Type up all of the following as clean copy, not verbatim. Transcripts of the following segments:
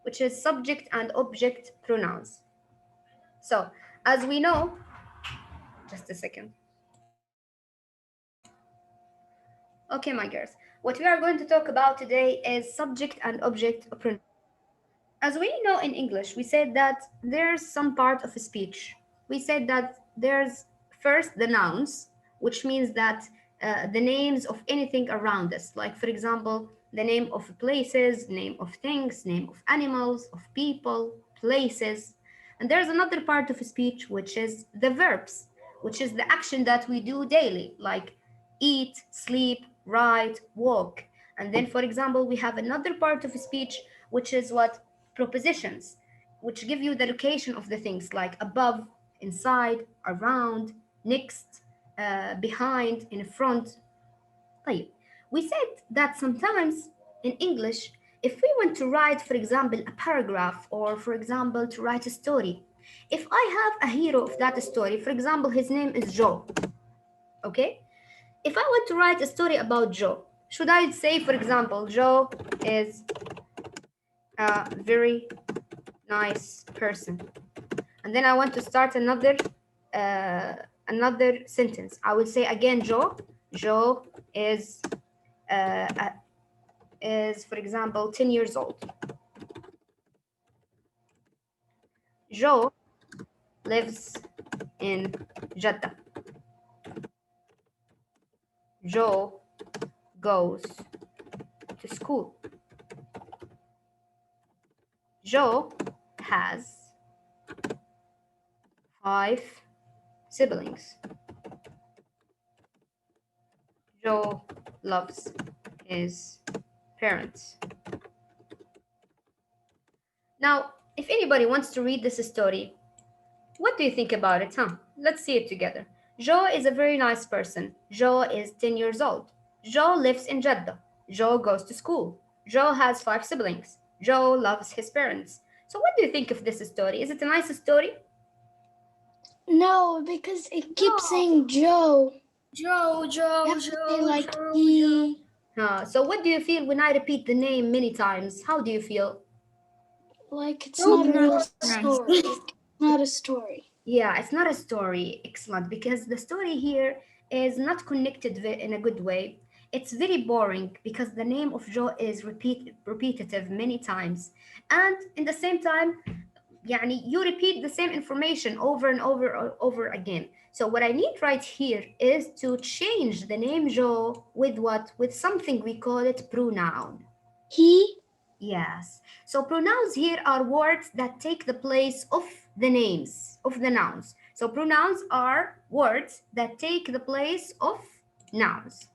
which is subject and object pronouns. So, as we know, just a second. Okay, my girls, what we are going to talk about today is subject and object pronouns. As we know in English, we said that there's some part of a speech. We said that there's first the nouns, which means that the names of anything around us, like for example, the name of places, name of things, name of animals, of people, places. And there's another part of a speech, which is the verbs, which is the action that we do daily, like eat, sleep, write, walk. And then, for example, we have another part of speech, which is what propositions, which give you the location of the things like above, inside, around, next, behind, in front. طيب. We said that sometimes in English, if we want to write, for example, a paragraph, or for example, to write a story, if I have a hero of that story, for example, his name is Joe, okay? If I want to write a story about Joe, should I say, for example, Joe is a very nice person, and then I want to start uh, another sentence. I will say again, Joe. Joe uh, uh, is, for example, 10 years old. Joe lives in Jeddah. Joe goes to school. Joe has 5 siblings. Joe loves his parents. Now, if anybody wants to read this story, what do you think about it, huh? Let's see it together. Joe is a very nice person. Joe is 10 years old. Joe lives in Jeddah. Joe goes to school. Joe has 5 siblings. Joe loves his parents. So, what do you think of this story? Is it a nice story? No, because it keeps saying Joe. Joe, Joe, You have to say Joe, like Joe, he. So, what do you feel when I repeat the name many times? How do you feel? Like it's Joe. not a real Nice. story. It's not a story. Yeah, it's not a story. Excellent. Because the story here is not connected in a good way. It's very boring because the name of Joe is repetitive many times. And in the same time, يعني, you repeat the same information over and over again. So what I need right here is to change the name Joe with what? With something we call it pronoun. He. Yes. So pronouns here are words that take the place of the names, of the nouns. So pronouns are words that take the place of nouns.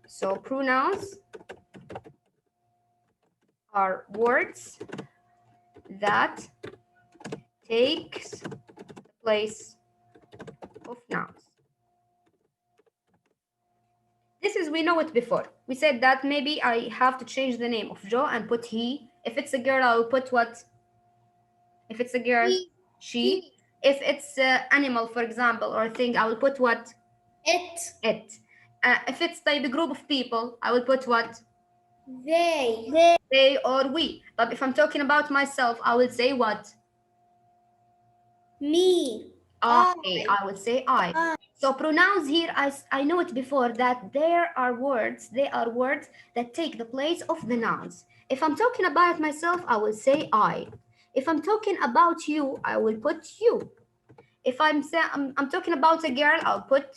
So pronouns are words that takes the place of nouns. This is, we know it before. We said that maybe I have to change the name of Joe and put he. If it's a girl, I'll put what? If it's a girl, she. If it's an animal, for example, or a thing, I will put what? It. It. If it's type a group of people, I will put what? They. They or we. But if I'm talking about myself, I will say what? Me. I will say I. So pronouns here, I know it before that they are words that take the place of the nouns. If I'm talking about myself, I will say I. If I'm talking about you, I will put you. If I'm talking about a girl, I'll put.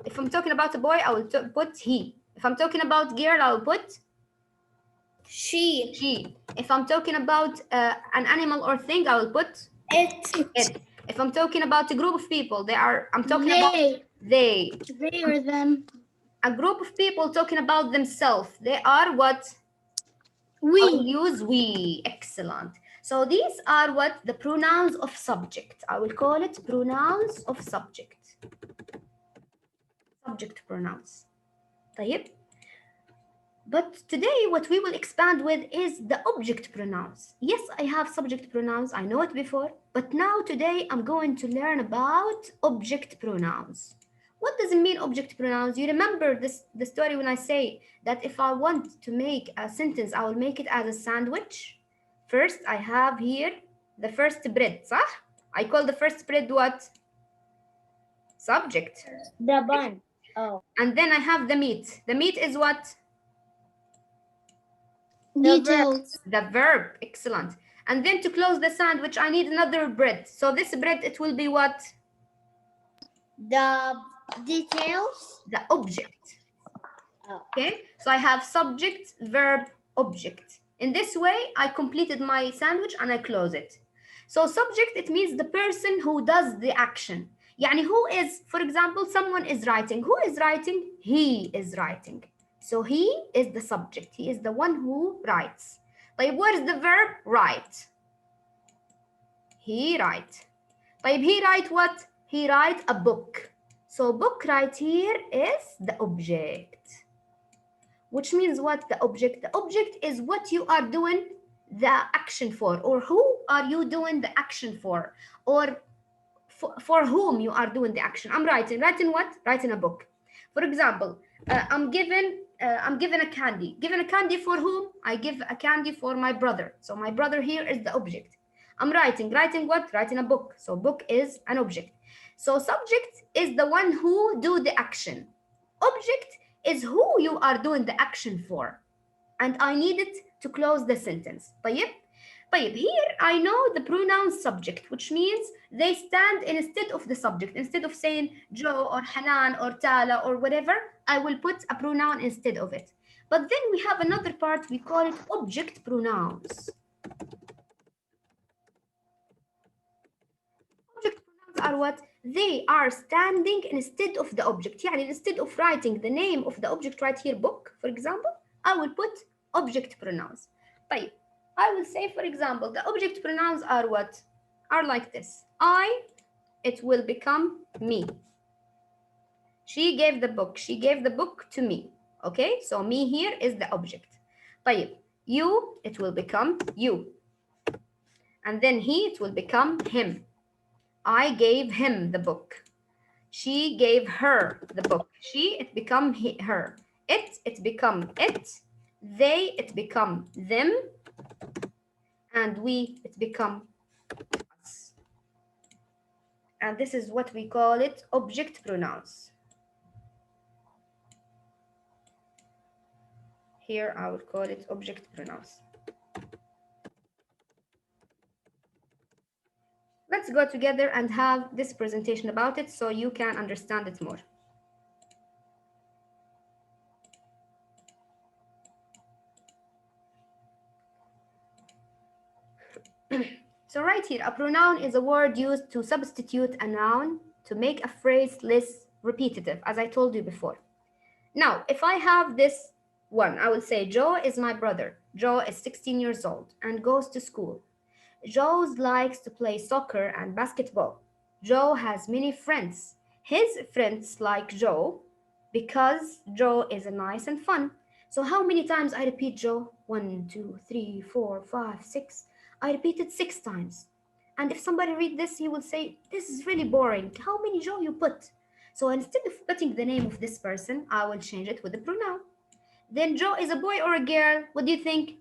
If I'm talking about a boy, I will put he. If I'm talking about girl, I'll put She. she. If I'm talking about an animal or thing, I will put It. it. If I'm talking about a group of people, I'm talking They. about they. They or them. A group of people talking about themselves. They are what? I will We. use we. Excellent. So these are what? The pronouns of subject. I will call it pronouns of subject. Subject pronouns. طيب. But today what we will expand with is the object pronouns. Yes, I have subject pronouns, I know it before, but now today I'm going to learn about object pronouns. What does it mean, object pronouns? You remember the story when I say that if I want to make a sentence, I will make it as a sandwich. First, I have here the first bread, صح? I call the first bread what? Subject. The bun. Oh. And then I have the meat. The meat is what? The verb. Details. The verb. Excellent. And then to close the sandwich, I need another bread. So this bread, it will be what? The details. The object. Oh. Okay, so I have subject, verb, object. In this way, I completed my sandwich and I close it. So subject, it means the person who does the action. يعني who is, for example, someone is writing. Who is writing? He is writing. So he is the subject. He is the one who writes. طيب, what is the verb? Write. He write. طيب, he write what? He write a book. So book right here is the object. Which means what? The object. The object is what you are doing the action for, or who are you doing the action for, or for whom you are doing the action. I'm writing. Writing what? Writing a book. For example, I'm given a candy. Given a candy for whom? I give a candy for my brother. So my brother here is the object. I'm writing. Writing what? Writing a book. So book is an object. So subject is the one who do the action. Object is who you are doing the action for. And I need it to close the sentence. طيب? طيب, here I know the pronoun subject, which means they stand instead of the subject. Instead of saying Joe or Hanan or Tala or whatever, I will put a pronoun instead of it. But then we have another part, we call it object pronouns. Object pronouns are what? They are standing instead of the object. يعني instead of writing the name of the object right here, book, for example, I will put object pronouns. طيب, I will say, for example, the object pronouns are what? Are like this. I, it will become me. She gave the book. She gave the book to me. Okay, so me here is the object. طيب, you, it will become you. And then he, it will become him. I gave him the book. She gave her the book. She, it become her. It become it. They, it become them. And we, it become us. And this is what we call it object pronouns. Here I would call it object pronouns. Let's go together and have this presentation about it so you can understand it more. So right here, a pronoun is a word used to substitute a noun to make a phrase less repetitive, as I told you before. Now, if I have this one, I will say Joe is my brother. Joe is 16 years old and goes to school. Joe likes to play soccer and basketball. Joe has many friends. His friends like Joe because Joe is nice and fun. So how many times I repeat Joe? 1, 2, 3, 4, 5, 6. I repeat it 6 times. And if somebody read this, he will say, this is really boring. How many Joe you put? So instead of putting the name of this person, I will change it with a pronoun. Then Joe is a boy or a girl? What do you think?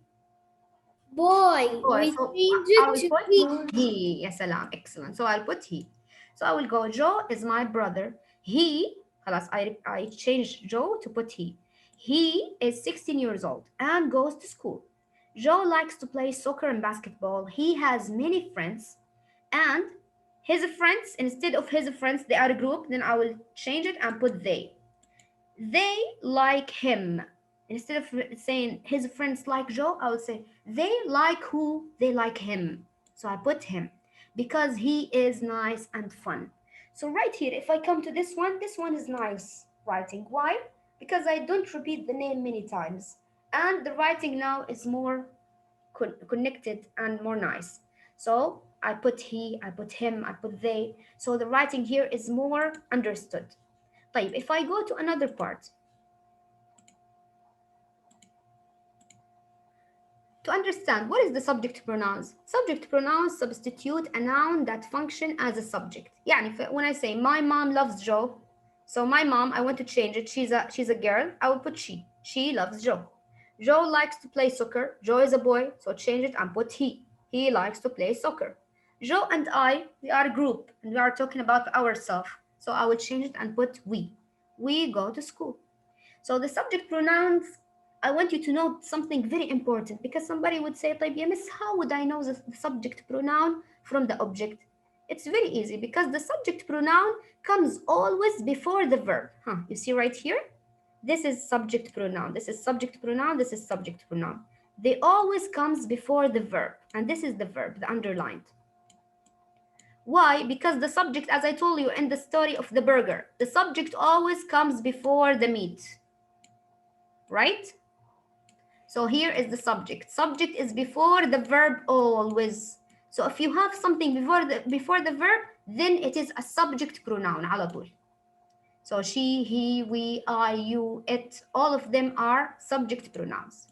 Boy. Boy. We So change I it will to put he. he. Yes, salam. Excellent. So I'll put he. So I will go, Joe is my brother. He, خلاص, I changed Joe to put he. He is 16 years old and goes to school. Joe likes to play soccer and basketball. He has many friends. And his friends, instead of his friends, they are a group. Then I will change it and put they. They like him. Instead of saying his friends like Joe, I would say they like who? They like him. So I put him because he is nice and fun. So right here, if I come to this one is nice writing. Why? Because I don't repeat the name many times. And the writing now is more connected and more nice. So I put he, I put him, I put they. So the writing here is more understood. طيب, if I go to another part, to understand what is the subject pronouns. Subject pronouns substitute a noun that function as a subject. يعني when I say my mom loves Joe, so my mom, I want to change it. She's a girl. I will put she. She loves Joe. Joe likes to play soccer. Joe is a boy, so change it and put he. He likes to play soccer. Joe and I, we are a group and we are talking about ourselves. So I will change it and put we. We go to school. So the subject pronouns, I want you to know something very important because somebody would say, طيب يا miss, how would I know the subject pronoun from the object? It's very easy because the subject pronoun comes always before the verb. You see right here? This is subject pronoun. This is subject pronoun. This is subject pronoun. They always comes before the verb. And this is the verb, the underlined. Why? Because the subject, as I told you in the story of the burger, the subject always comes before the meat, right? So here is the subject. Subject is before the verb always. So if you have something before the verb, then it is a subject pronoun على طول. So she, he, we, I, you, it, all of them are subject pronouns.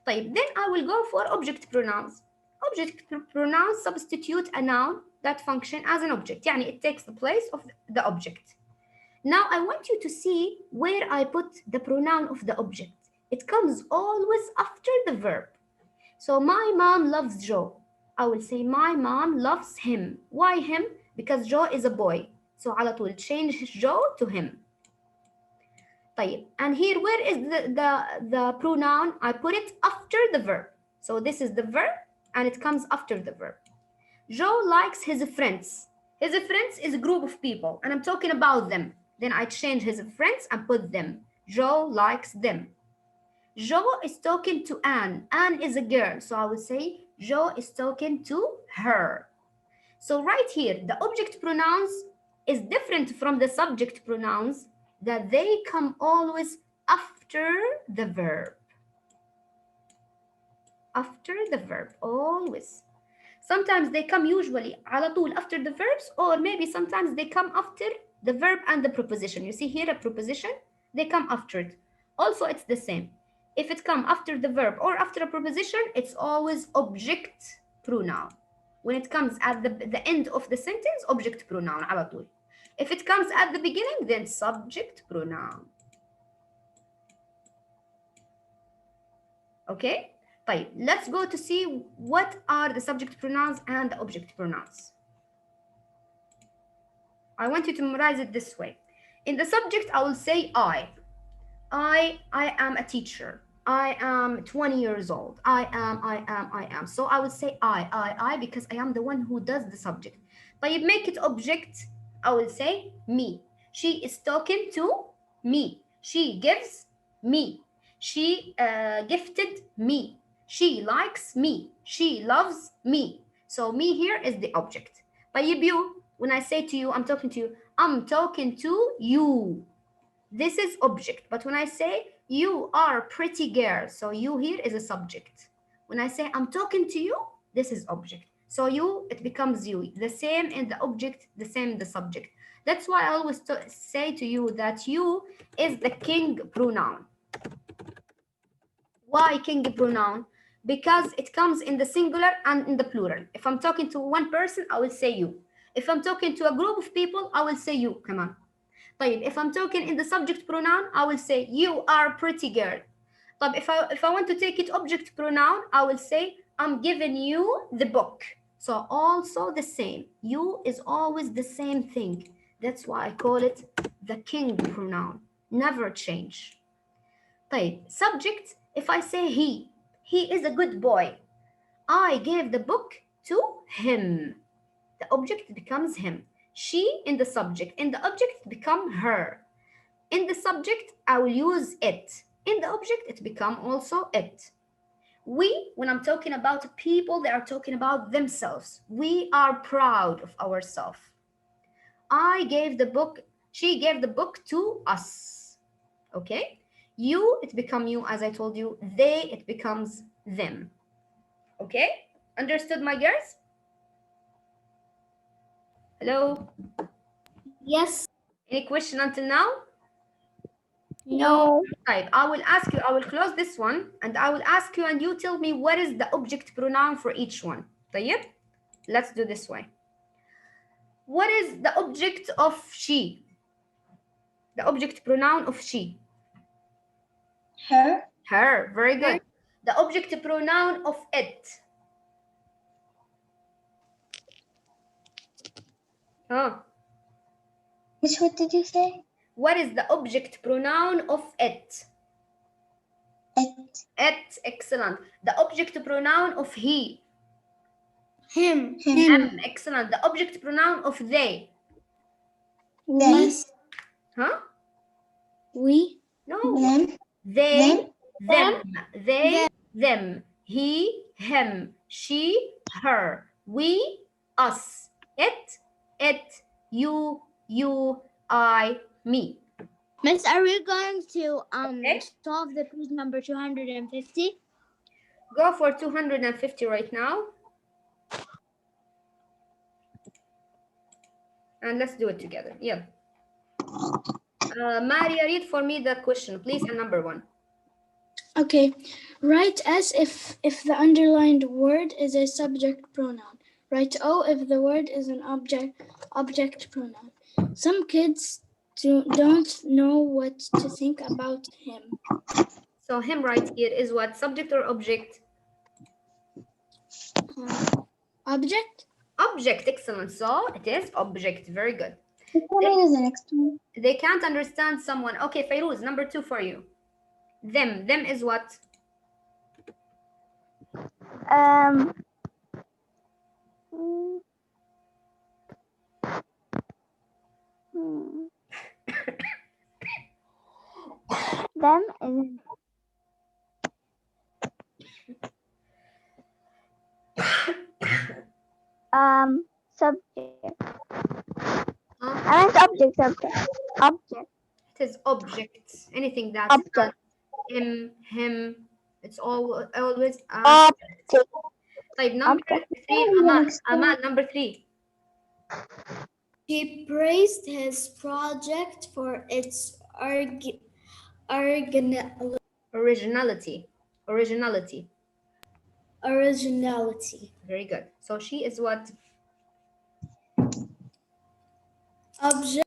طيب, then I will go for object pronouns. Object pronouns substitute a noun that function as an object. يعني it takes the place of the object. Now I want you to see where I put the pronoun of the object. It comes always after the verb. So my mom loves Joe. I will say my mom loves him. Why him? Because Joe is a boy. So على طول change Joe to him. طيب, and here where is the pronoun? I put it after the verb. So this is the verb and it comes after the verb. Joe likes his friends. His friends is a group of people and I'm talking about them. Then I change his friends and put them. Joe likes them. Joe is talking to Anne. Anne is a girl. So I will say Joe is talking to her. So right here, the object pronouns is different from the subject pronouns that they come always after the verb. After the verb, always. Sometimes they come usually على طول after the verbs, or maybe sometimes they come after the verb and the preposition. You see here a preposition, they come after it. Also, it's the same. If it come after the verb or after a preposition, it's always object pronoun. When it comes at the end of the sentence, object pronoun على طول. If it comes at the beginning, then subject pronoun. Okay? طيب, let's go to see what are the subject pronouns and the object pronouns. I want you to memorize it this way. In the subject, I will say I. I am a teacher. I am 20 years old. I am. So I will say I, because I am the one who does the subject. But you make it object, I will say me. She is talking to me. She gives me. She gifted me. She likes me. She loves me. So me here is the object. But you, when I say to you, I'm talking to you, I'm talking to you. This is object. But when I say you are a pretty girl, so you here is a subject. When I say I'm talking to you, this is object. So you, it becomes you. The same in the object, the same in the subject. That's why I always say to you that you is the king pronoun. Why king pronoun? Because it comes in the singular and in the plural. If I'm talking to one person, I will say you. If I'm talking to a group of people, I will say you. Come on. طيب, if I'm talking in the subject pronoun, I will say you are pretty girl. طيب, if I want to take it object pronoun, I will say I'm giving you the book. So also the same. You is always the same thing. That's why I call it the king pronoun. Never change. طيب, subject, if I say he is a good boy. I gave the book to him. The object becomes him. She in the subject. In the object become her. In the subject, I will use it. In the object, it become also it. We, when I'm talking about people, they are talking about themselves. We are proud of ourselves. I gave the book, she gave the book to us. Okay? You, it become you, as I told you. They, it becomes them. Okay? Understood, my girls? Hello? Yes. Any question until now? No. Right, I will ask you, I will close this one and I will ask you and you tell me what is the object pronoun for each one. طيب? Let's do this way. What is the object of she? The object pronoun of she? Her. Her, very good. The object pronoun of it. Huh? Which what did you say? What is the object pronoun of it? It. It, excellent. The object pronoun of he. Him. Him. Excellent. The object pronoun of they. They. Huh? We. No. Them. They, Them. them. They, them. He, him. She, her. We, us. It, you, I, me. Miss, are we going to Okay. solve the page number 250? Go for 250 right now. And let's do it together. Yeah. Maria, read for me the question, please, and number 1. Okay. Write S if the underlined word is a subject pronoun. Write O if the word is an object pronoun. Some kids don't know what to think about him. So him right here is what? Subject or object? Object? Object, excellent. So it is object. Very good. Which one is the next one? They can't understand someone. Okay, Fairuz, number 2 for you. Them is what? Them is subject. I meant object. It is object. Anything that Object. has him, it's always Object. Type number Object. 3, Amal, number 3. She praised his project for its Originality. originality. Very good. So she is what? Object.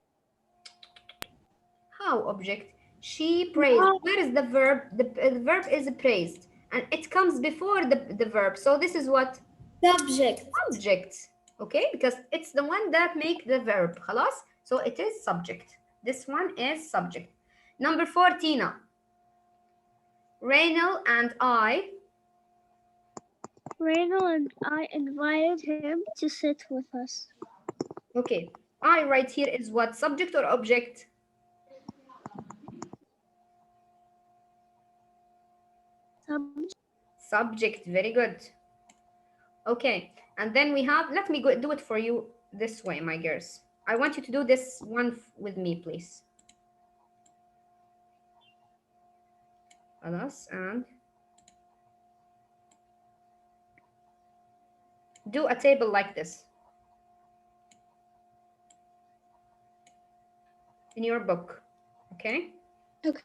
How object? She praised. Where is the verb? The verb is praised. And it comes before the verb. So this is what? Subject. Subject. Okay? Because it's the one that make the verb. خلاص? So it is subject. This one is subject. Number 4, Tina. Raynel and I invited him to sit with us. Okay, I right here is what? Subject or object? Subject, very good. Okay, and then we have, let me go do it for you this way, my girls. I want you to do this one with me, please. خلاص, and do a table like this in your book, okay? Okay.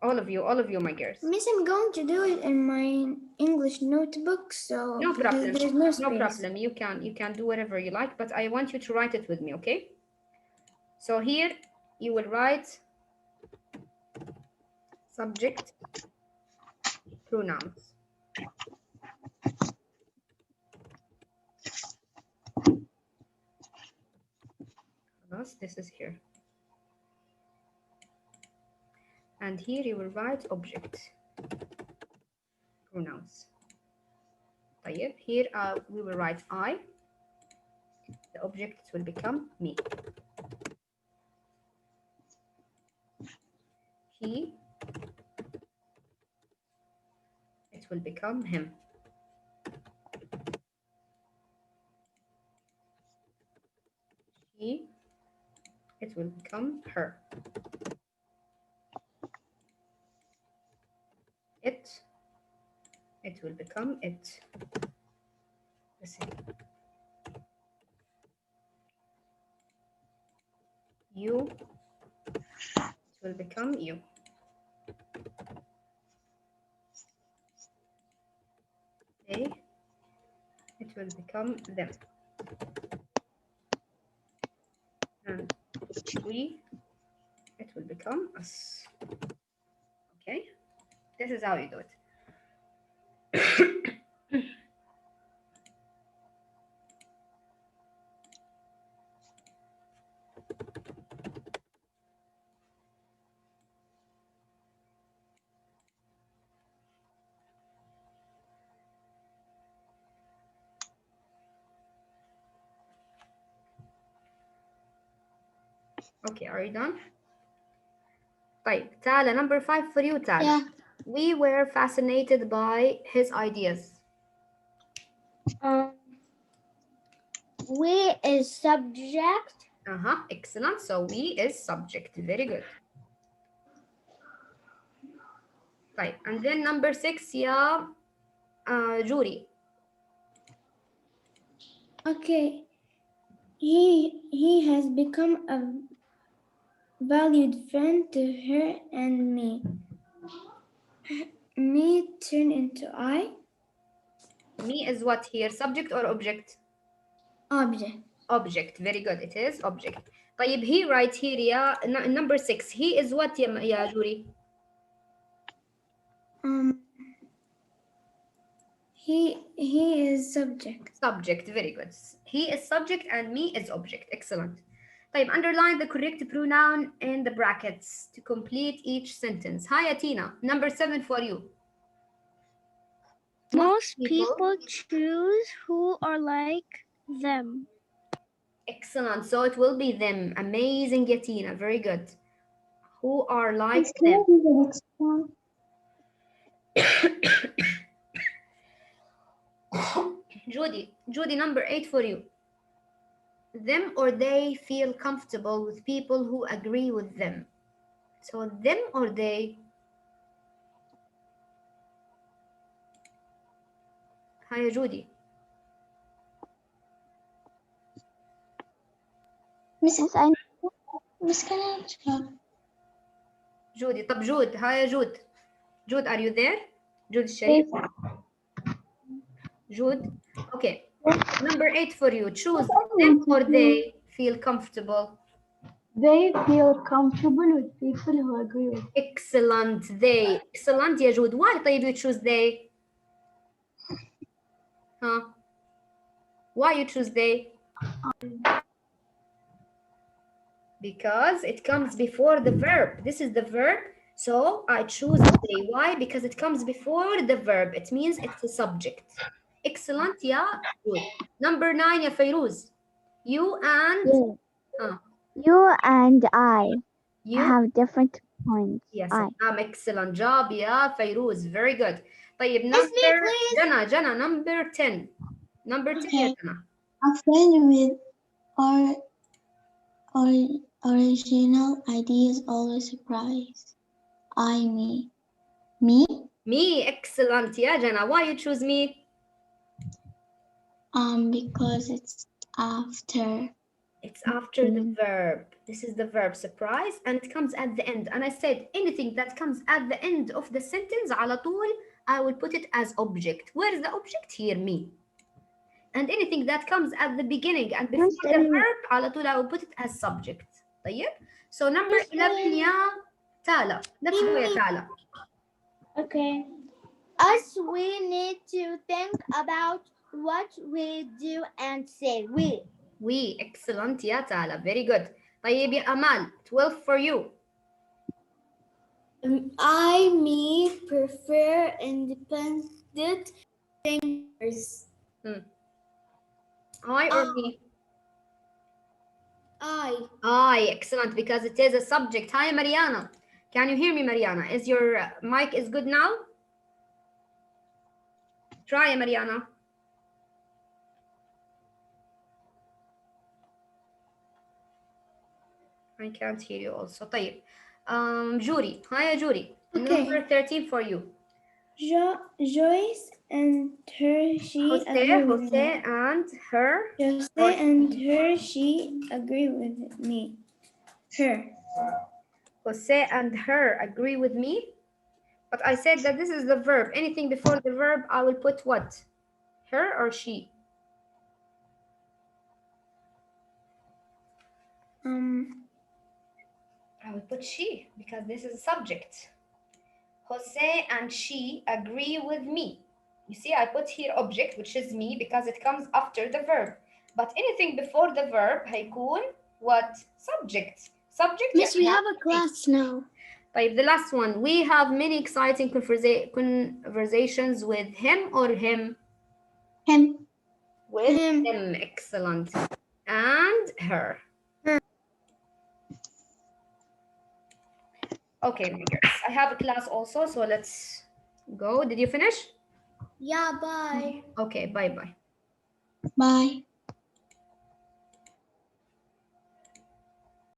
All of you, my girls. Miss, I'm going to do it in my English notebook, so No problem. there's no space. No problem. You can do whatever you like, but I want you to write it with me, okay? So here you will write subject pronouns. This is here. And here you will write object pronouns. طيب, here we will write I. The object will become me. He. It will become him. She. It will become her. It will become it. The same. You. It will become you. They. It will become them. And we. It will become us. Okay, this is how you do it. Okay, are you done? طيب Tala, number 5 for you, Tala. Yeah. We were fascinated by his ideas. We is subject. Excellent. So we is subject. Very good. طيب, and then number 6, yeah, Jury. Okay. He has become a valued friend to her and me. Me turn into I. Me is what here? Subject or object? Object. Object. Very good. It is object. طيب, he right here, yeah, number 6. He is what, يا Jury? He is subject. Subject. Very good. He is subject and me is object. Excellent. طيب, underline the correct pronoun in the brackets to complete each sentence. Hi, Atina. Number 7 for you. Most people choose who are like them. Excellent. So it will be them. Amazing, Yatina. Very good. Who are like Miss, can them. I do the next one? Judy, number 8 for you. Them or they feel comfortable with people who agree with them. So them or they. Hi, Judy. Miss, Yes, I Miss, can I try? Judy. طب Jude. Hi, Jude. Jude, are you there? Jude Sharif. Jude. Okay. Number 8 for you. Choose them or they feel comfortable. They feel comfortable with people who agree with. Excellent. They. Excellent, يا Jude. Why طيب you choose they? Huh? Why you choose they? Because it comes before the verb. This is the verb. So I choose they. Why? Because it comes before the verb. It means it's a subject. Excellent. Yeah. Good. Number 9, ya Fairuz. You and You and I you. have different points. Yes. I. Excellent job. Yeah, Fairuz. Very good. طيب, number Jana, number 10. Number 10, ya Okay. Jana. A friend with or original ideas always surprise. Me. Me? Me. Excellent. Yeah, Jana. Why you choose me? Because it's after. It's after the verb. This is the verb surprise and it comes at the end. And I said anything that comes at the end of the sentence على طول I will put it as object. Where is the object? Here, me. And anything that comes at the beginning and before the verb على طول I will put it as subject. طيب? So number 11 يا Tala. Let's go يا Tala. Okay. Us, we need to think about what we do and say. We. Excellent يا Tala. Very good. طيب يا Amal. 12 for you. Me prefer independent thinkers. I or me? I. Excellent, because it is a subject. Hi, Mariana. Can you hear me, Mariana? Is your mic is good now? Try, Mariana. I can't hear you also. طيب. Judy. Hi, Judy. Okay. Number 13 for you. Joyce and her, she Jose agree with me. and her. Jose and her, she agree with me. Her. Jose and her agree with me. But I said that this is the verb. Anything before the verb, I will put what? Her or she? I will put she because this is a subject. Jose and she agree with me. You see, I put here object, which is me, because it comes after the verb. But anything before the verb هيكون what? Subject. Subject Miss, we يعني have a class now. طيب, the last one. We have many exciting conversations with him or him? Him. With Him. him. Excellent. And her. Okay, my girls. I have a class also, so let's go. Did you finish? Yeah, bye. Okay, bye-bye. Bye.